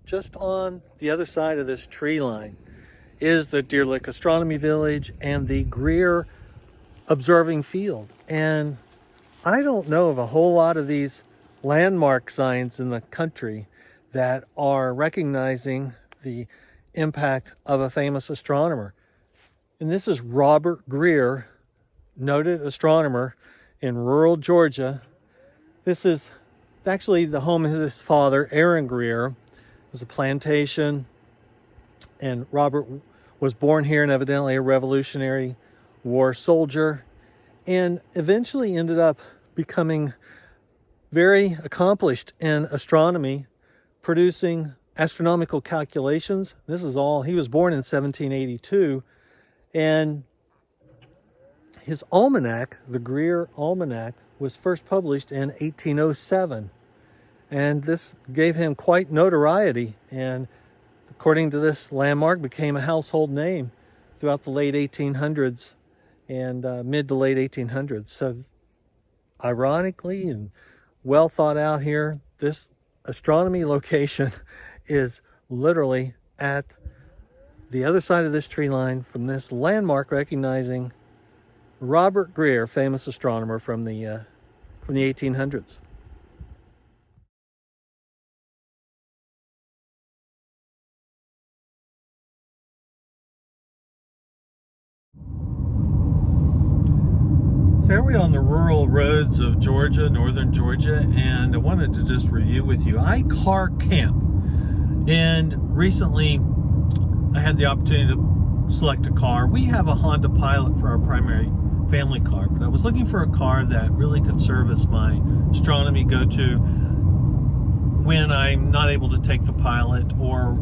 just on the other side of this tree line is the Deerlick Astronomy Village and the Greer observing field. And I don't know of a whole lot of these landmark signs in the country that are recognizing the impact of a famous astronomer. And this is Robert Greer, noted astronomer in rural Georgia. This is actually the home of his father, Aaron Greer. It was a plantation, and Robert was born here and evidently a Revolutionary War soldier, and eventually ended up becoming very accomplished in astronomy, producing astronomical calculations. This is all, he was born in 1782, and his almanac, the Greer Almanac, was first published in 1807. And this gave him quite notoriety, and according to this landmark, became a household name throughout the late 1800s and mid to late 1800s. So ironically and well thought out here, this astronomy location is literally at the other side of this tree line from this landmark recognizing Robert Greer, famous astronomer from the 1800s. So here we are on the rural roads of Georgia, northern Georgia, and I wanted to just review with you. I car camp, and recently I had the opportunity to select a car. We have a Honda Pilot for our primary family car, but I was looking for a car that really could serve as my astronomy go-to when I'm not able to take the Pilot, or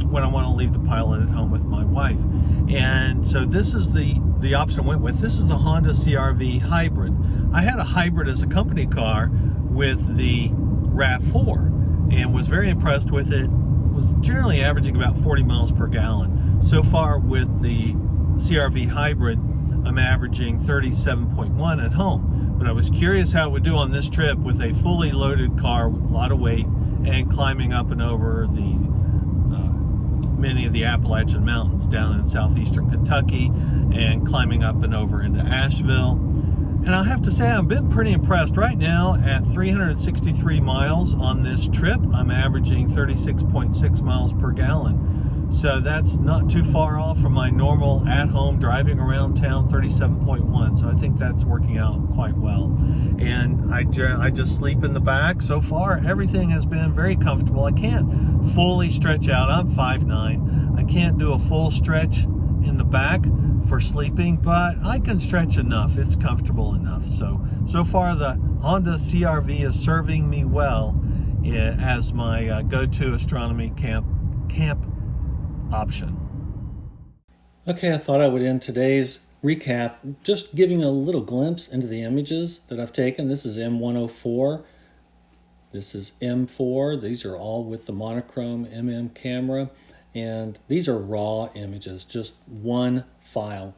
when I want to leave the Pilot at home with my wife. And so this is the option I went with. This is the Honda CRV Hybrid. I had a hybrid as a company car with the RAV4 and was very impressed with it. Was generally averaging about 40 miles per gallon. So far with the CRV Hybrid, I'm averaging 37.1 at home. But I was curious how it would do on this trip with a fully loaded car with a lot of weight and climbing up and over the many of the Appalachian Mountains down in southeastern Kentucky and climbing up and over into Asheville. And I have to say, I've been pretty impressed. Right now at 363 miles on this trip, I'm averaging 36.6 miles per gallon. So that's not too far off from my normal at-home driving around town 37.1. So I think that's working out quite well. And I just sleep in the back. So far, everything has been very comfortable. I can't fully stretch out. I'm 5'9". I can't do a full stretch in the back for sleeping, but I can stretch enough. It's comfortable enough. So far the Honda CRV is serving me well as my go-to astronomy camp option. Okay, I thought I would end today's recap just giving a little glimpse into the images that I've taken. This is M104. This is M4. These are all with the monochrome camera. And these are raw images, just one file.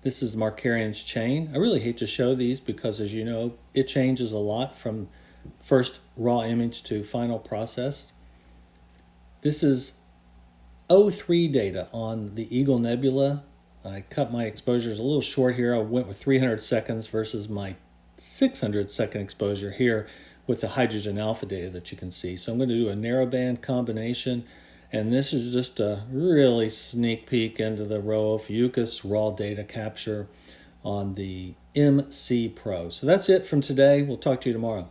This is Markarian's chain. I really hate to show these because, as you know, it changes a lot from first raw image to final process. This is O3 data on the Eagle Nebula. I cut my exposures a little short here. I went with 300 seconds versus my 600 second exposure here with the hydrogen alpha data that you can see. So I'm going to do a narrowband combination. And this is just a really sneak peek into the row of Fucus raw data capture on the MC Pro. So that's it from today. We'll talk to you tomorrow.